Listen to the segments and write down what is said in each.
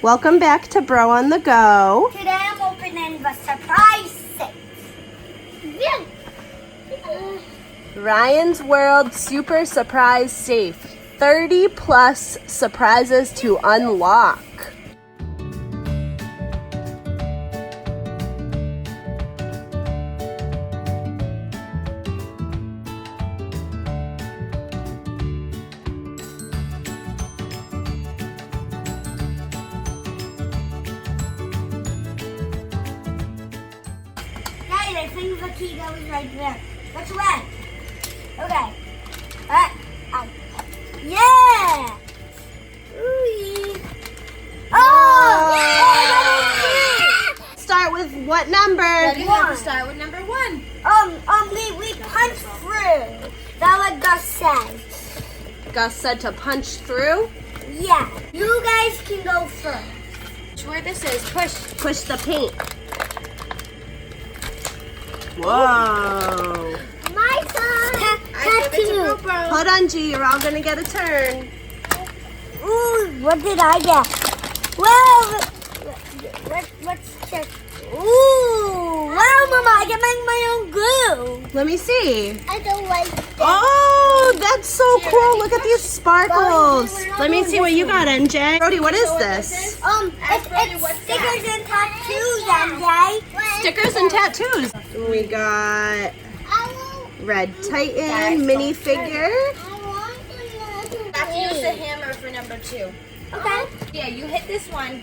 Welcome back to Bro on the Go. Today I'm opening the surprise safe. Yeah. Ryan's World Super Surprise Safe. 30 plus surprises to unlock. Guys, I think the key goes right there. Which way? Okay. Alright. Yeah! Ooh. Oh! Yeah! Start with what number? You have to start with number 1. We punch through. That's what Gus says. Gus said to punch through. Yeah. You guys can go first. Where this is, push. Push the paint. Whoa. My son. Tattoo. Hold on, G. You're all going to get a turn. Ooh, what did I get? Well, let's check. Ooh, wow, Mama, I can make my own glue. Let me see. I don't like that. Oh, that's so cool. Look at these sparkles. Let me see what you got, NJ. Brody, what is this? It's stickers and tattoos, MJ. Stickers and tattoos. We got Red Titan minifigure. Have to use the hammer for number 2. Okay. Yeah, you hit this one.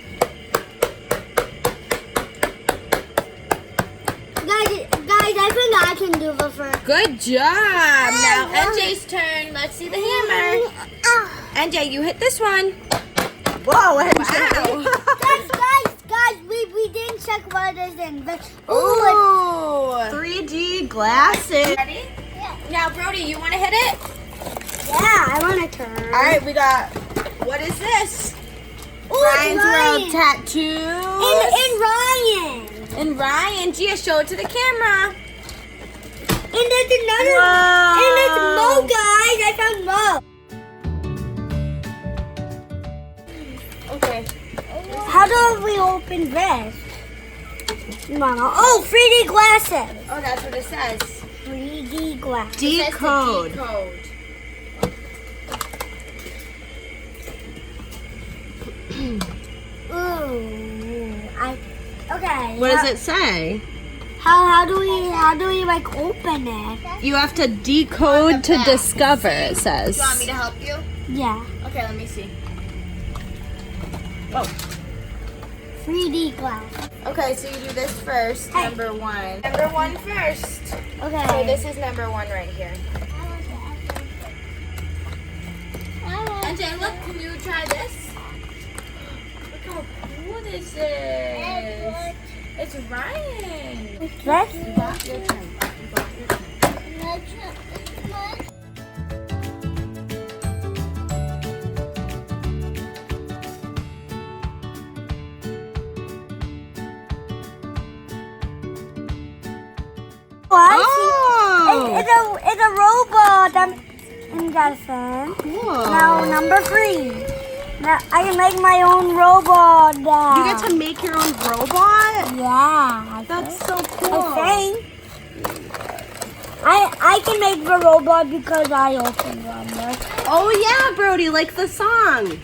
Guys, I think I can do the first. Good job. Now NJ's turn. Let's see the hammer. NJ, you hit this one. Whoa, NJ. Wow. Guys, we didn't check what is in. Ooh, 3D glasses. Ready? Yeah. Now, Brody, you want to hit it? Yeah, I want to turn. All right, we got, what is this? Ooh, Ryan's World Ryan. Tattoos. And Ryan. And Ryan, Gia, show it to the camera. And there's another. Whoa. And there's Mo, guys. I found Mo. Okay. How do we open this? Mama. Oh, 3D glasses. Oh, that's what it says. 3D glasses. Decode. Decode. Okay. What does it say? How do we like open it? You have to decode to discover, it says. Do you want me to help you? Yeah. Okay, let me see. 3D glass. Okay, so you do this first, Hey. number 1. Number 1 first. Okay. So this is number 1 right here. NJ, look, can you try this? Look how cool this is. It's Ryan. This? You got your turn. Oh, It's a robot. I'm guessing. cool. Now number 3. Now I can make my own robot. You get to make your own robot? Yeah. That's so cool. I think. I can make the robot because I opened one. Oh yeah, Brody, like the song.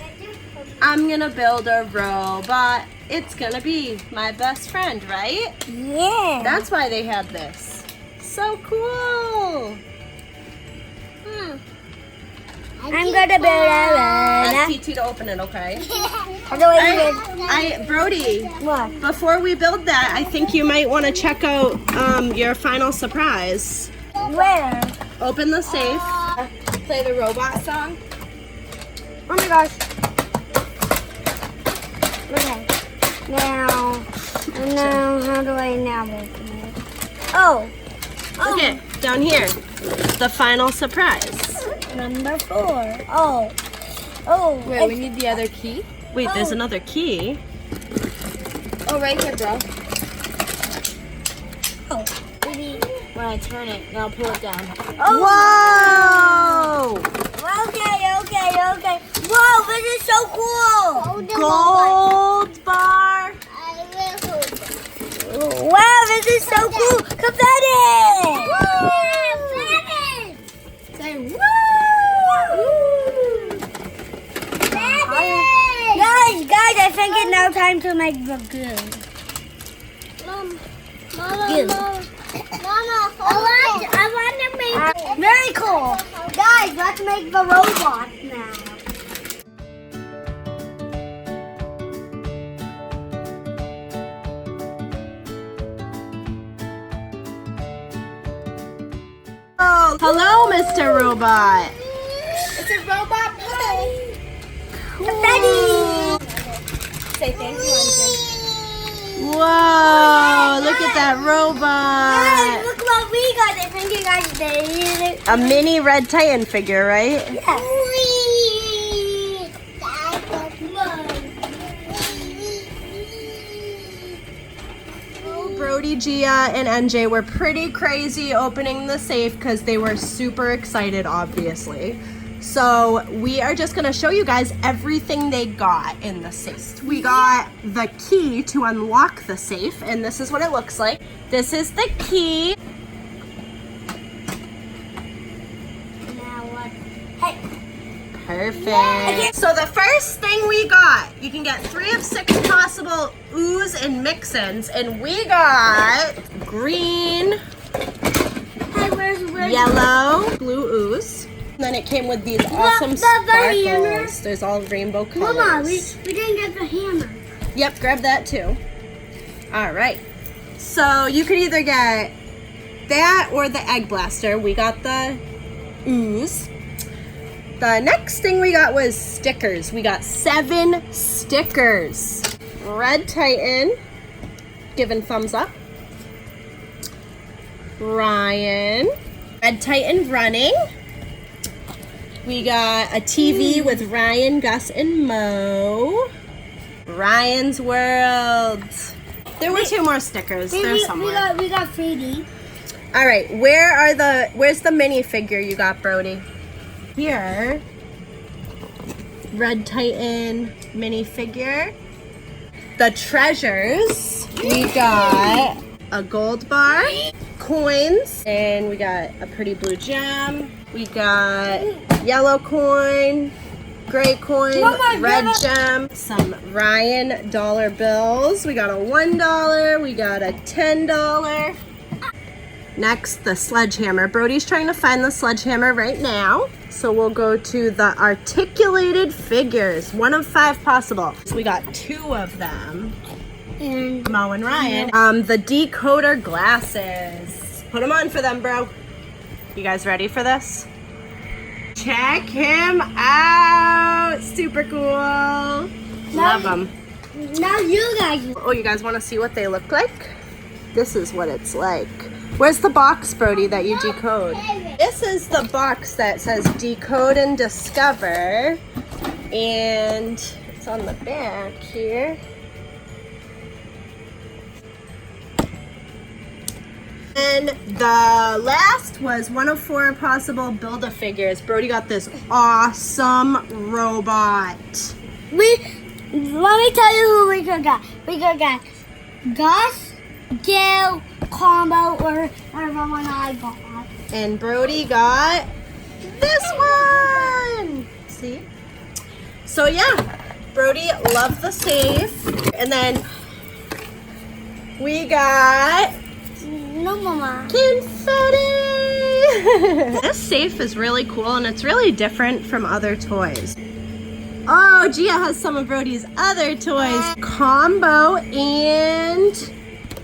I'm gonna build a robot. It's gonna be my best friend, right? Yeah. That's why they had this. So cool. I'm gonna build Ask a TT to open it, okay? robot. Brody, What? before we build that, I think you might want to check out your final surprise. Where? Open the safe. Play the robot song. Oh my gosh. Okay. Now how do I now open it? Oh. Okay, down here. The final surprise. Number 4. Oh. Wait, we need the other key. Wait, there's another key. Oh, right here, bro. Oh. When I turn it, and I'll pull it down. Whoa! Okay. Whoa, this is so cool. Gold Confetti! Say woo! Guys, I think it's now time to make the goo. Mama, I want to make Very cool. Guys, let's make the robot now. Oh, hello, Mr. Robot. It's a robot play. Confetti! Say thank you, Whoa, look at that Guys, robot. look what we got. I think you guys did. A mini Red Titan figure, right? Yeah. Brody, Gia, and NJ were pretty crazy opening the safe because they were super excited, obviously. So we are just gonna show you guys everything they got in the safe. We got the key to unlock the safe, and this is what it looks like. This is the key. Now what? Hey. Perfect. So the first thing we got, you can get 3 of 6 possible ooze and mix-ins, and we got green, Hey, where's yellow, blue ooze. And then it came with these awesome the hammer? sparkles. There's all rainbow colors. Mama, we didn't get the hammer. Yep, grab that too. All right. So you could either get that or the egg blaster. We got the ooze. The next thing we got was stickers. We got 7 stickers. Red Titan, giving thumbs up. Ryan, Red Titan running. We got a TV with Ryan, Gus, and Mo. Ryan's World. There were 2 more stickers. They're somewhere. We got 3D. All right, where's the minifigure you got, Brody? Here, Red Titan minifigure. The treasures, we got a gold bar, coins, and we got a pretty blue gem. We got yellow coin, gray coin, Mama, red Mama. gem, some Ryan dollar bills. We got a $1, we got a $10. Next, the sledgehammer. Brody's trying to find the sledgehammer right now. So we'll go to the articulated figures. 1 of 5 possible. So we got 2 of them. And Mo and Ryan. The decoder glasses. Put them on for them, bro. You guys ready for this? Check him out. Super cool. Love them. now you guys. Oh, you guys want to see what they look like? This is what it's like. Where's the box, Brody, that you decode? This is the box that says Decode and Discover. And it's on the back here. And the last was 1 of 4 possible Build-A-Figures. Brody got this awesome robot. Let me tell you who we could get. We could get Gus, Gail, Combo, or whatever one I got. And Brody got this one. See? So yeah, Brody loved the safe. And then we got No, Mama. confetti. This safe is really cool and it's really different from other toys. Oh, Gia has some of Brody's other toys. Combo and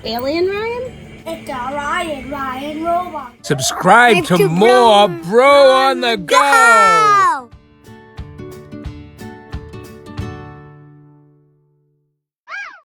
Alien Ryan? It's a Ryan robot. Subscribe to more Bro on the Go.